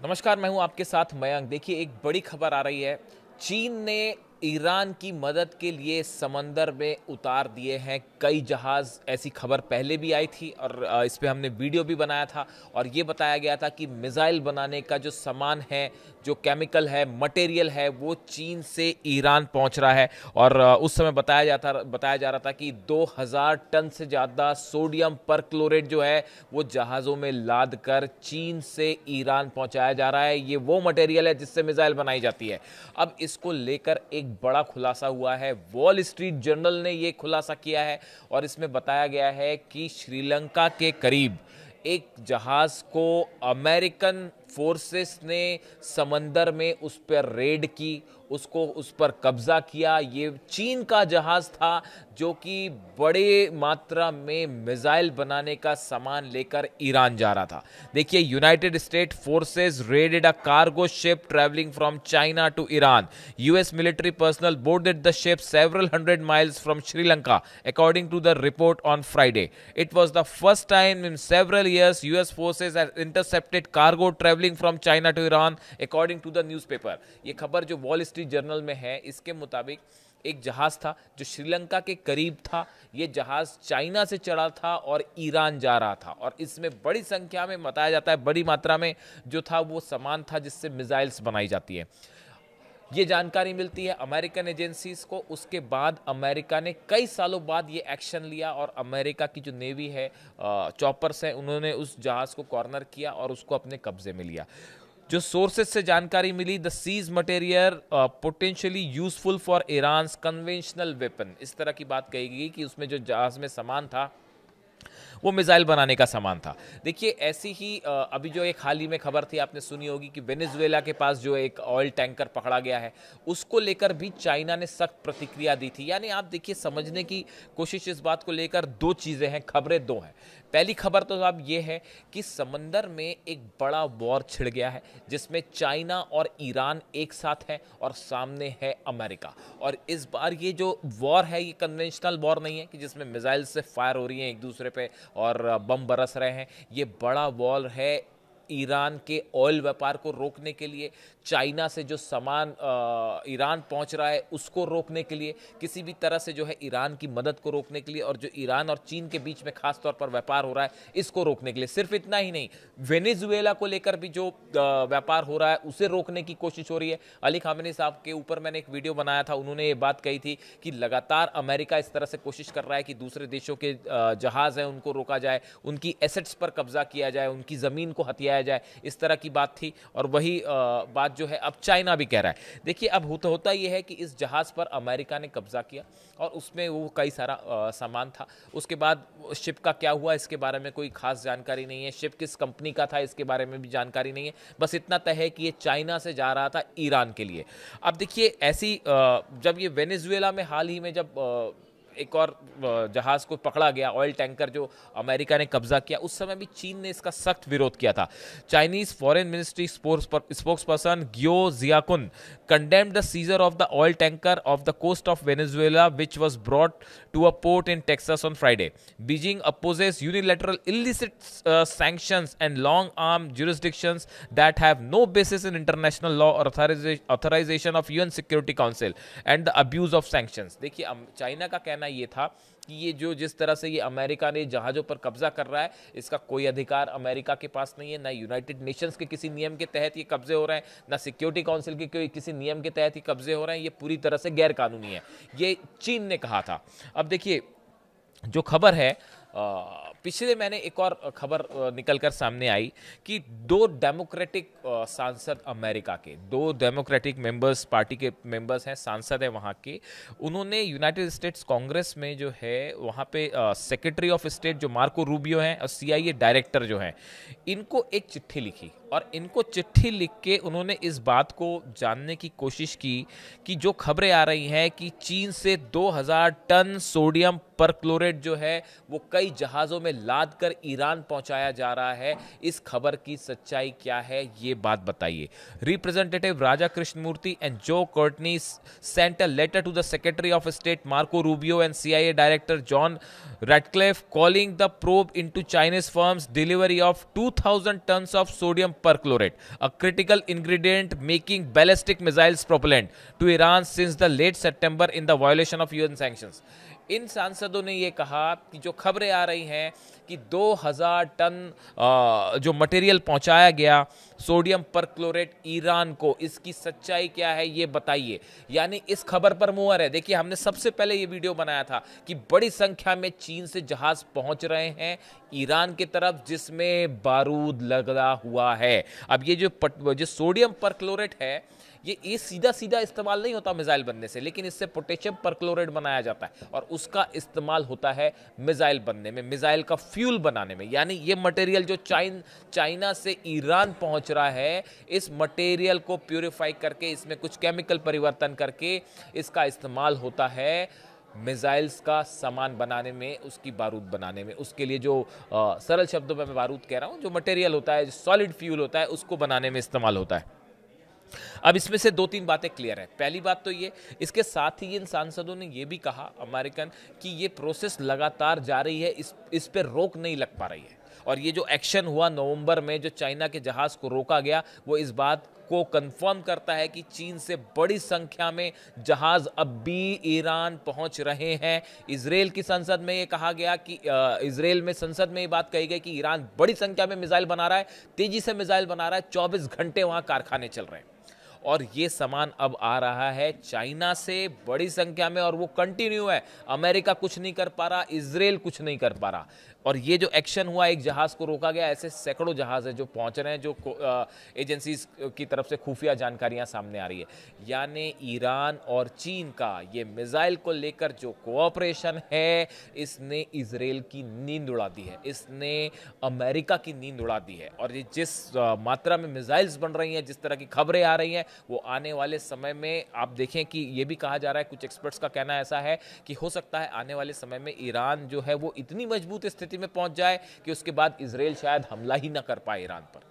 नमस्कार, मैं हूं आपके साथ मयंक। देखिए, एक बड़ी खबर आ रही है। चीन ने ईरान की मदद के लिए समंदर में उतार दिए हैं कई जहाज़। ऐसी खबर पहले भी आई थी और इस पे हमने वीडियो भी बनाया था और ये बताया गया था कि मिसाइल बनाने का जो सामान है, जो केमिकल है, मटेरियल है, वो चीन से ईरान पहुंच रहा है। और उस समय बताया जा रहा था कि 2000 टन से ज़्यादा सोडियम परक्लोरेट जो है वो जहाज़ों में लाद कर चीन से ईरान पहुंचाया जा रहा है। ये वो मटेरियल है जिससे मिसाइल बनाई जाती है। अब इसको लेकर एक बड़ा खुलासा हुआ है। वॉल स्ट्रीट जर्नल ने ये खुलासा किया है और इसमें बताया गया है कि श्रीलंका के करीब एक जहाज को अमेरिकन फोर्सेस ने समंदर में उस पर रेड की, उस पर कब्जा किया। ये चीन का जहाज था जो कि बड़े मात्रा में मिसाइल बनाने का सामान लेकर ईरान जा रहा था। देखिए, United State forces raided a cargo ship travelling from China to Iran. US military personnel boarded the ship several hundred miles from Sri Lanka, according to the report on Friday. It was the first time in several years US forces had intercepted cargo traveling from China to Iran, according to the newspaper. ये खबर जो wall street journal में है, इसके मुताबिक एक जहाज था जो श्रीलंका के करीब था। ये जहाज चाइना से चढ़ा था और ईरान जा रहा था और इसमें बड़ी संख्या में, बताया जाता है बड़ी मात्रा में जो था वो सामान था जिससे मिसाइल्स बनाई जाती है। ये जानकारी मिलती है अमेरिकन एजेंसीज को। उसके बाद अमेरिका ने कई सालों बाद ये एक्शन लिया और अमेरिका की जो नेवी है, चॉपर्स हैं, उन्होंने उस जहाज़ को कॉर्नर किया और उसको अपने कब्जे में लिया। जो सोर्सेज से जानकारी मिली, the seized material potentially useful for Iran conventional weapon. इस तरह की बात कही गई कि उसमें जो जहाज में सामान था वो मिसाइल बनाने का सामान था। देखिए, ऐसी ही अभी जो एक हाल ही में खबर थी, आपने सुनी होगी कि वेनेजुएला के पास जो एक ऑयल टैंकर पकड़ा गया है, उसको लेकर भी चाइना ने सख्त प्रतिक्रिया दी थी। यानी आप देखिए, समझने की कोशिश इस बात को लेकर दो चीज़ें हैं, खबरें दो हैं। पहली खबर तो अब ये है कि समंदर में एक बड़ा वॉर छिड़ गया है जिसमें चाइना और ईरान एक साथ है और सामने है अमेरिका। और इस बार ये जो वॉर है, ये कन्वेंशनल वॉर नहीं है कि जिसमें मिसाइल से फायर हो रही हैं एक दूसरे पे और बम बरस रहे हैं। ये बड़ा वॉर है ईरान के ऑयल व्यापार को रोकने के लिए, चाइना से जो सामान ईरान पहुंच रहा है उसको रोकने के लिए, किसी भी तरह से जो है ईरान की मदद को रोकने के लिए, और जो ईरान और चीन के बीच में खास तौर पर व्यापार हो रहा है इसको रोकने के लिए। सिर्फ इतना ही नहीं, वेनेजुएला को लेकर भी जो व्यापार हो रहा है उसे रोकने की कोशिश हो रही है। अली खामेनी साहब के ऊपर मैंने एक वीडियो बनाया था, उन्होंने ये बात कही थी कि लगातार अमेरिका इस तरह से कोशिश कर रहा है कि दूसरे देशों के जहाज़ हैं उनको रोका जाए, उनकी एसेट्स पर कब्जा किया जाए, उनकी ज़मीन को हथियाया जाए। इस तरह की बात थी और वही बात जो है अब चाइना भी कह रहा है। देखिए, अब होता यह है कि इस जहाज पर अमेरिका ने कब्जा किया और उसमें वो कई सारा सामान था। उसके बाद शिप का क्या हुआ इसके बारे में कोई खास जानकारी नहीं है। शिप किस कंपनी का था इसके बारे में भी जानकारी नहीं है। बस इतना तय है कि ये चाइना से जा रहा था ईरान के लिए। अब देखिए, ऐसी जब ये वेनेजुएला में हाल ही में जब एक और जहाज को पकड़ा गया, ऑयल टैंकर जो अमेरिका ने कब्जा किया, उस समय भी चीन ने इसका सख्त विरोध किया था। Chinese foreign ministry spokesperson Guo Jiakun condemned the seizure of the oil tanker off the coast of Venezuela, which was brought to a port in Texas on Friday. Beijing opposes unilateral illicit sanctions and long-arm jurisdictions that have no basis in international law or authorization of UN Security Council and the abuse of sanctions. देखिए, China का कहना ये था कि ये जो जिस तरह से ये अमेरिका ने जहाज़ों पर कब्जा कर रहा है, इसका कोई अधिकार अमेरिका के पास नहीं है। ना यूनाइटेड नेशंस के किसी नियम के तहत ये कब्जे हो रहे हैं, ना सिक्योरिटी काउंसिल के किसी नियम के तहत ये कब्जे हो रहे हैं। ये पूरी तरह से गैर कानूनी है, ये चीन ने कहा था। अब देखिए, जो खबर है, पिछले मैंने एक और खबर निकल कर सामने आई कि दो डेमोक्रेटिक सांसद अमेरिका के, दो डेमोक्रेटिक मेंबर्स, पार्टी के मेंबर्स हैं, सांसद हैं वहाँ के, उन्होंने यूनाइटेड स्टेट्स कांग्रेस में जो है वहाँ पे सेक्रेटरी ऑफ स्टेट जो मार्को रूबियो हैं और CIA डायरेक्टर जो हैं, इनको एक चिट्ठी लिखी और इनको चिट्ठी लिख के उन्होंने इस बात को जानने की कोशिश की कि जो खबरें आ रही हैं कि चीन से 2000 टन सोडियम परक्लोरेट जो है वो कई जहाज़ों में लाद कर ईरान पहुंचाया जा रहा है, इस खबर की सच्चाई क्या है, ये बात बताइए। Representative Raja Krishnamoorthi and Joe Courtney sent a letter to the secretary of state Marco Rubio and CIA director John Ratcliffe calling the probe into Chinese firms' delivery of 2,000 tons of sodium perchlorate, a critical ingredient making ballistic missiles propellant to Iran since the late September in the violation of UN sanctions. इन सांसदों ने ये कहा कि जो खबरें आ रही हैं कि 2000 टन जो मटेरियल पहुंचाया गया सोडियम परक्लोरेट ईरान को, इसकी सच्चाई क्या है ये बताइए। यानी इस खबर पर मुहर है। देखिए, हमने सबसे पहले ये वीडियो बनाया था कि बड़ी संख्या में चीन से जहाज पहुंच रहे हैं ईरान की तरफ जिसमें बारूद लगा हुआ है। अब ये जो सोडियम परक्लोरेट है ये सीधा सीधा इस्तेमाल नहीं होता मिसाइल बनने से, लेकिन इससे पोटेशियम परक्लोरेट बनाया जाता है और उसका इस्तेमाल होता है मिसाइल बनने में, मिसाइल का फ्यूल बनाने में। यानी ये मटेरियल जो चाइना से ईरान पहुंच रहा है, इस मटेरियल को प्यूरिफाई करके इसमें कुछ केमिकल परिवर्तन करके इसका इस्तेमाल होता है मिसाइल्स का सामान बनाने में, उसकी बारूद बनाने में। उसके लिए जो सरल शब्दों में मैं बारूद कह रहा हूं, जो मटेरियल होता है, जो सॉलिड फ्यूल होता है, उसको बनाने में इस्तेमाल होता है। अब इसमें से 2-3 बातें क्लियर है। पहली बात तो ये, इसके साथ ही इन सांसदों ने ये भी कहा अमेरिकन कि ये प्रोसेस लगातार जारी है, इस पर रोक नहीं लग पा रही है। और ये जो एक्शन हुआ नवंबर में, जो चाइना के जहाज को रोका गया, वो इस बात को कंफर्म करता है कि चीन से बड़ी संख्या में जहाज अब भी ईरान पहुंच रहे हैं। इजराइल की संसद में ये कहा गया कि इजराइल में संसद में ये बात कही गई कि ईरान बड़ी संख्या में मिसाइल बना रहा है, तेजी से मिसाइल बना रहा है, 24 घंटे वहां कारखाने चल रहे हैं और ये सामान अब आ रहा है चाइना से बड़ी संख्या में और वो कंटिन्यू है। अमेरिका कुछ नहीं कर पा रहा, इजराइल कुछ नहीं कर पा रहा। और ये जो एक्शन हुआ, एक जहाज को रोका गया, ऐसे सैकड़ों जहाज है जो पहुंच रहे हैं, जो एजेंसीज की तरफ से खुफिया जानकारियां सामने आ रही है। यानी ईरान और चीन का ये मिसाइल को लेकर जो कोऑपरेशन है, इसने इजराइल की नींद उड़ा दी है, इसने अमेरिका की नींद उड़ा दी है। और ये जिस मात्रा में मिसाइल्स बन रही हैं, जिस तरह की खबरें आ रही हैं, वो आने वाले समय में आप देखें कि ये भी कहा जा रहा है, कुछ एक्सपर्ट्स का कहना ऐसा है कि हो सकता है आने वाले समय में ईरान जो है वो इतनी मजबूत स्थिति में पहुंच जाए कि उसके बाद इजराइल शायद हमला ही ना कर पाए ईरान पर।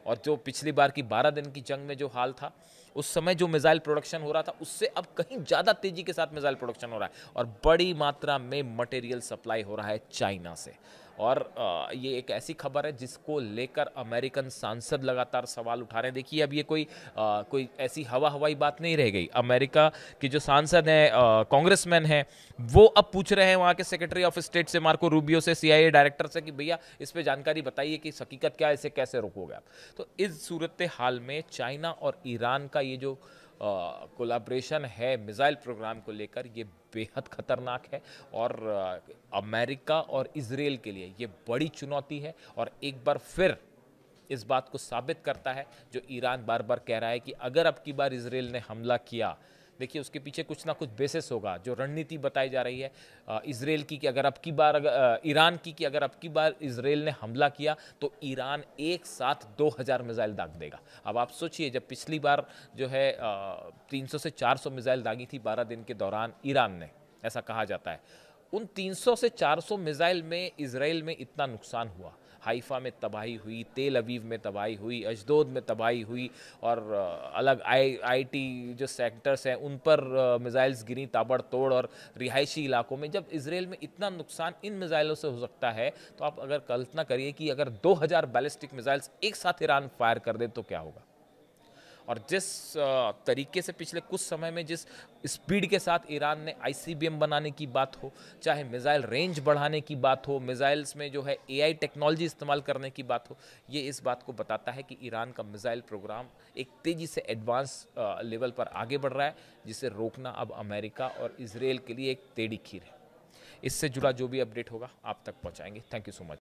और जो पिछली बार की 12 दिन की जंग में जो हाल था, उस समय जो मिसाइल प्रोडक्शन हो रहा था, उससे अब कहीं ज़्यादा तेजी के साथ मिसाइल प्रोडक्शन हो रहा है और बड़ी मात्रा में मटेरियल सप्लाई हो रहा है चाइना से। और ये एक ऐसी खबर है जिसको लेकर अमेरिकन सांसद लगातार सवाल उठा रहे हैं। देखिए, अब ये कोई ऐसी हवाई बात नहीं रह गई। अमेरिका के जो सांसद हैं, कांग्रेसमैन हैं, वो अब पूछ रहे हैं वहाँ के सेक्रेटरी ऑफ स्टेट से, मार्को रूबियो से, CIA डायरेक्टर से कि भैया इस पे जानकारी बताइए कि हकीकत क्या है, इसे कैसे रोकोगे आप। तो इस सूरत हाल में चाइना और ईरान का ये जो कोलैबोरेशन है मिसाइल प्रोग्राम को लेकर, ये बेहद खतरनाक है और अमेरिका और इजराइल के लिए ये बड़ी चुनौती है। और एक बार फिर इस बात को साबित करता है जो ईरान बार बार कह रहा है कि अगर अब की बार इजराइल ने हमला किया, देखिए उसके पीछे कुछ ना कुछ बेसिस होगा। जो रणनीति बताई जा रही है इजराइल की कि अगर अब की बार ईरान की कि अगर अब की बार इजराइल ने हमला किया तो ईरान एक साथ 2000 मिसाइल दाग देगा। अब आप सोचिए, जब पिछली बार जो है 300 से 400 मिसाइल दागी थी 12 दिन के दौरान ईरान ने, ऐसा कहा जाता है, उन 300 से 400 मिसाइल में इजराइल में इतना नुकसान हुआ। हाइफा में तबाही हुई, तेल अवीव में तबाही हुई, अशदोद में तबाही हुई और अलग IT जो सेक्टर्स हैं उन पर मिसाइल्स गिरी ताबड़तोड़। और रिहायशी इलाकों में जब इजराइल में इतना नुकसान इन मिसाइलों से हो सकता है, तो आप अगर कल्पना करिए कि अगर 2000 बैलिस्टिक मिसाइल्स एक साथ ईरान फायर कर दे तो क्या होगा। और जिस तरीके से पिछले कुछ समय में जिस स्पीड के साथ ईरान ने ICBM बनाने की बात हो, चाहे मिसाइल रेंज बढ़ाने की बात हो, मिसाइल्स में जो है AI टेक्नोलॉजी इस्तेमाल करने की बात हो, ये इस बात को बताता है कि ईरान का मिसाइल प्रोग्राम एक तेज़ी से एडवांस लेवल पर आगे बढ़ रहा है, जिसे रोकना अब अमेरिका और इजराइल के लिए एक टेढ़ी खीर है। इससे जुड़ा जो भी अपडेट होगा आप तक पहुँचाएंगे। Thank you so much.